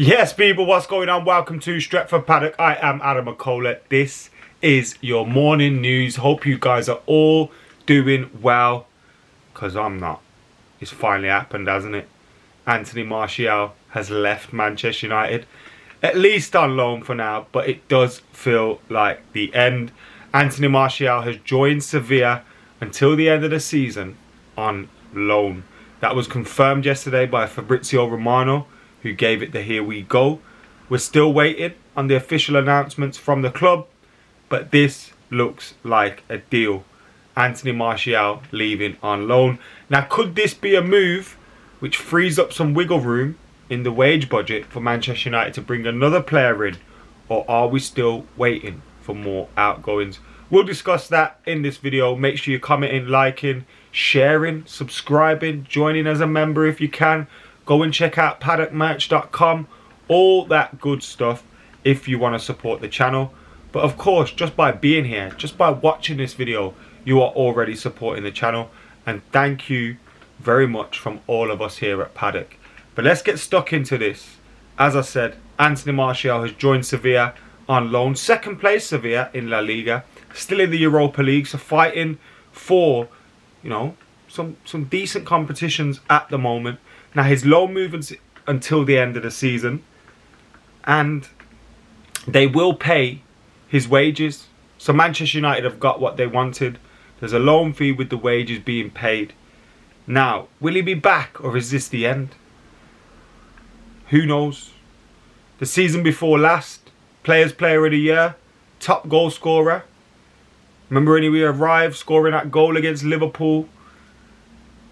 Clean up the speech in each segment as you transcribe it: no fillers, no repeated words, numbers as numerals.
Yes, people, what's going on? Welcome to Stretford Paddock. I am McKola. This is your morning news. Hope you guys are all doing well, because I'm not. It's finally happened, hasn't it? Anthony Martial has left Manchester United, at least on loan for now, but it does feel like the end. Anthony Martial has joined Sevilla until the end of the season on loan. That was confirmed yesterday by Fabrizio Romano, who gave it the here we go. We're still waiting on the official announcements from the club, but this looks like a deal. Anthony Martial leaving on loan. Now, could this be a move which frees up some wiggle room in the wage budget for Manchester United to bring another player in, or are we still waiting for more outgoings? We'll discuss that in this video. Make sure you're commenting, liking, sharing, subscribing, joining as a member if you can. Go and check out paddockmerch.com, all that good stuff if you want to support the channel. But of course, just by being here, just by watching this video, you are already supporting the channel. And thank you very much from all of us here at Paddock. But let's get stuck into this. As I said, Anthony Martial has joined Sevilla on loan. Second place Sevilla in La Liga. Still in the Europa League, so fighting for, you know, some decent competitions at the moment. Now, his loan moves until the end of the season, and they will pay his wages. So Manchester United have got what they wanted. There's a loan fee with the wages being paid. Now, will he be back, or is this the end? Who knows? The season before last, Player of the Year, top goal scorer. Remember when he arrived, scoring that goal against Liverpool?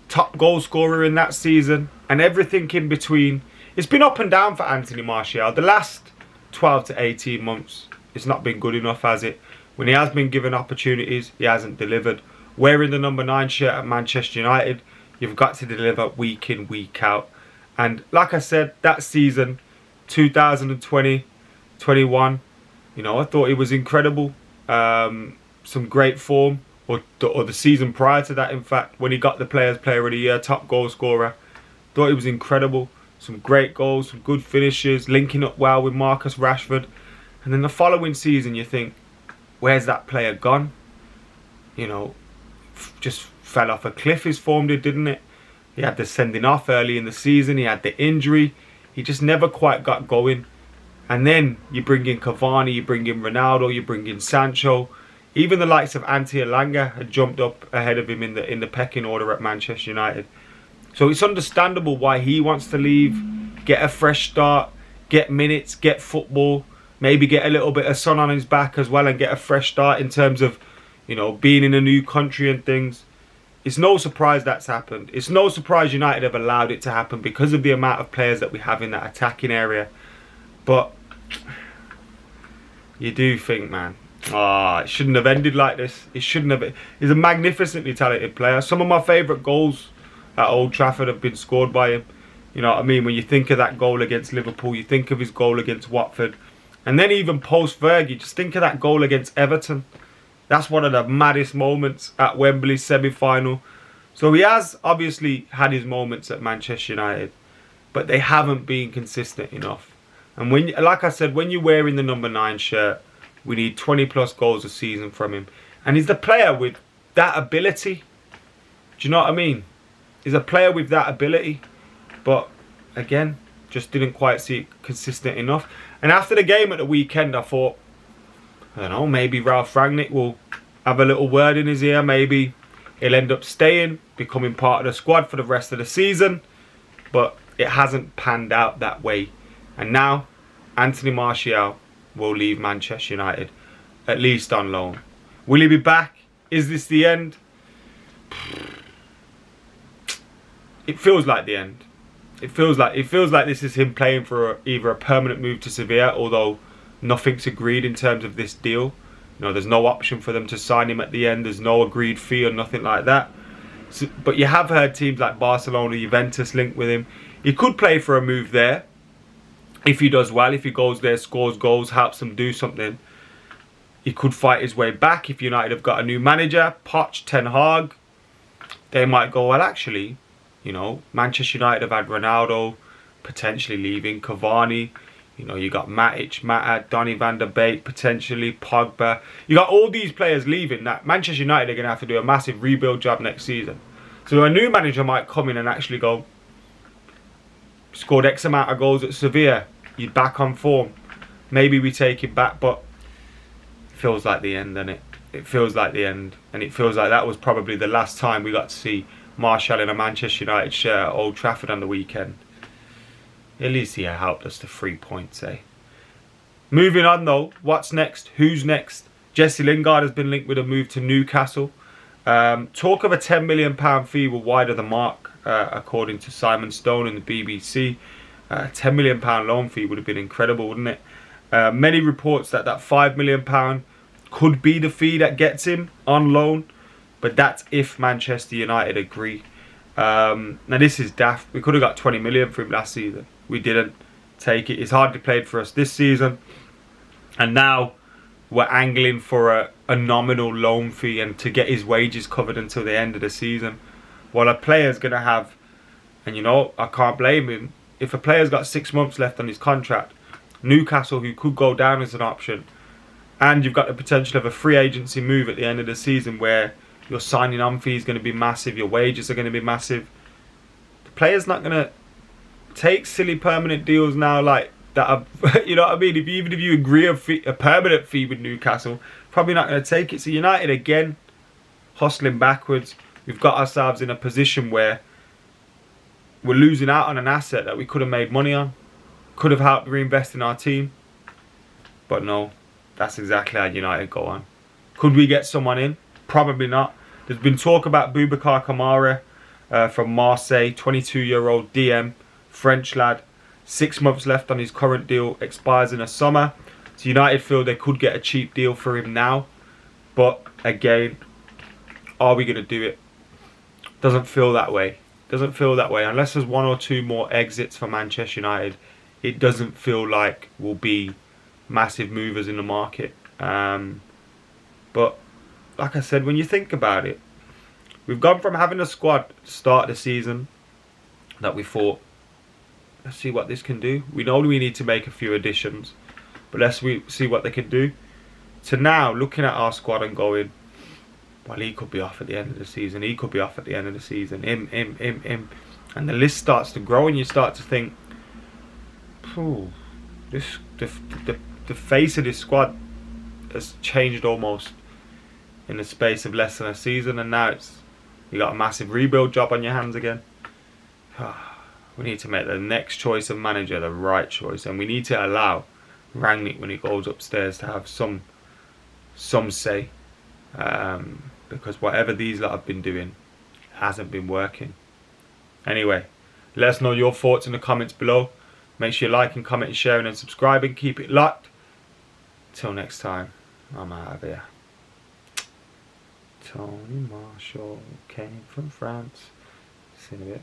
Top goal scorer in that season, and everything in between. It's been up and down for Anthony Martial. The last 12 to 18 months, it's not been good enough, has it? When he has been given opportunities, he hasn't delivered. Wearing the number 9 shirt at Manchester United, you've got to deliver week in, week out. And like I said, that season, 2020-21, you know, I thought he was incredible. Some great form. Or the season prior to that, in fact, when he got the Player of the Year, top goal scorer. Thought he was incredible. Some great goals, some good finishes, linking up well with Marcus Rashford. And then the following season, you think, where's that player gone? You know, just fell off a cliff, his form did, didn't it? He had the sending off early in the season. He had the injury. He just never quite got going. And then you bring in Cavani, you bring in Ronaldo, you bring in Sancho. Even the likes of Ante Elanga had jumped up ahead of him in the pecking order at Manchester United. So it's understandable why he wants to leave, get a fresh start, get minutes, get football, maybe get a little bit of sun on his back as well and get a fresh start in terms of, you know, being in a new country and things. It's no surprise that's happened. It's no surprise United have allowed it to happen because of the amount of players that we have in that attacking area. But you do think, man, it shouldn't have ended like this. It shouldn't have. He's a magnificently talented player. Some of my favourite goals at Old Trafford have been scored by him. You know what I mean? When you think of that goal against Liverpool, you think of his goal against Watford. And then even post-Fergie, just think of that goal against Everton. That's one of the maddest moments at Wembley semi-final. So he has obviously had his moments at Manchester United, but they haven't been consistent enough. And when, like I said, when you're wearing the number 9 shirt, we need 20 plus goals a season from him. And he's the player with that ability. Do you know what I mean? He's a player with that ability. But again, just didn't quite see it consistent enough. And after the game at the weekend, I thought, I don't know, maybe Ralph Rangnick will have a little word in his ear. Maybe he'll end up staying, becoming part of the squad for the rest of the season. But it hasn't panned out that way. And now, Anthony Martial will leave Manchester United, at least on loan. Will he be back? Is this the end? It feels like the end. It feels like this is him playing for either a permanent move to Sevilla, although nothing's agreed in terms of this deal. You know, there's no option for them to sign him at the end. There's no agreed fee or nothing like that. So, but you have heard teams like Barcelona, Juventus linked with him. He could play for a move there. If he does well, if he goes there, scores goals, helps them do something, he could fight his way back. If United have got a new manager, Poch, Ten Hag, they might go, well, actually, you know, Manchester United have had Ronaldo, potentially leaving. Cavani, you know, you got Matic, Mata, Donny van der Beek, potentially Pogba. You got all these players leaving. That Manchester United are going to have to do a massive rebuild job next season. So a new manager might come in and actually go, scored X amount of goals at Sevilla, you're back on form. Maybe we take it back, but it feels like the end, doesn't it? It feels like the end, and it feels like that was probably the last time we got to see Martial in a Manchester United shirt at Old Trafford on the weekend. At least he helped us to 3 points, eh? Moving on though, what's next? Who's next? Jesse Lingard has been linked with a move to Newcastle. Talk of a £10 million fee will wide of the mark, according to Simon Stone in the BBC. £10 million loan fee would have been incredible, wouldn't it? Many reports that £5 million could be the fee that gets him on loan, but that's if Manchester United agree. Now this is daft. We could have got 20 million for him last season. We didn't take it. He's hardly played for us this season, and now we're angling for a nominal loan fee and to get his wages covered until the end of the season. While a player's going to have, and you know, I can't blame him, if a player's got 6 months left on his contract, Newcastle, who could go down as an option, and you've got the potential of a free agency move at the end of the season where your signing on fee is going to be massive, your wages are going to be massive. The player's not going to take silly permanent deals now like that are, you know what I mean? Even if you agree a permanent fee with Newcastle, probably not going to take it. So United again, hustling backwards. We've got ourselves in a position where we're losing out on an asset that we could have made money on, could have helped reinvest in our team. But no, that's exactly how United go on. Could we get someone in? Probably not. There's been talk about Boubacar Kamara from Marseille, 22-year-old DM, French lad. 6 months left on his current deal, expires in the summer. So United feel they could get a cheap deal for him now. But again, are we going to do it? Doesn't feel that way. Doesn't feel that way. Unless there's 1 or 2 more exits for Manchester United, it doesn't feel like we'll be massive movers in the market. But like I said, when you think about it, we've gone from having a squad to start the season that we thought, let's see what this can do. We know we need to make a few additions, but let's see what they can do. To now looking at our squad and going, well, he could be off at the end of the season. He could be off at the end of the season. Him. And the list starts to grow, and you start to think, the face of this squad has changed almost in the space of less than a season, and now you got a massive rebuild job on your hands again. We need to make the next choice of manager the right choice, and we need to allow Rangnick, when he goes upstairs, to have some say, because whatever these lot have been doing hasn't been working. Anyway, let us know your thoughts in the comments below. Make sure you like and comment and sharing and subscribing. Keep it locked. Till next time, I'm out of here. Tony Marshall came from France. See you in a bit.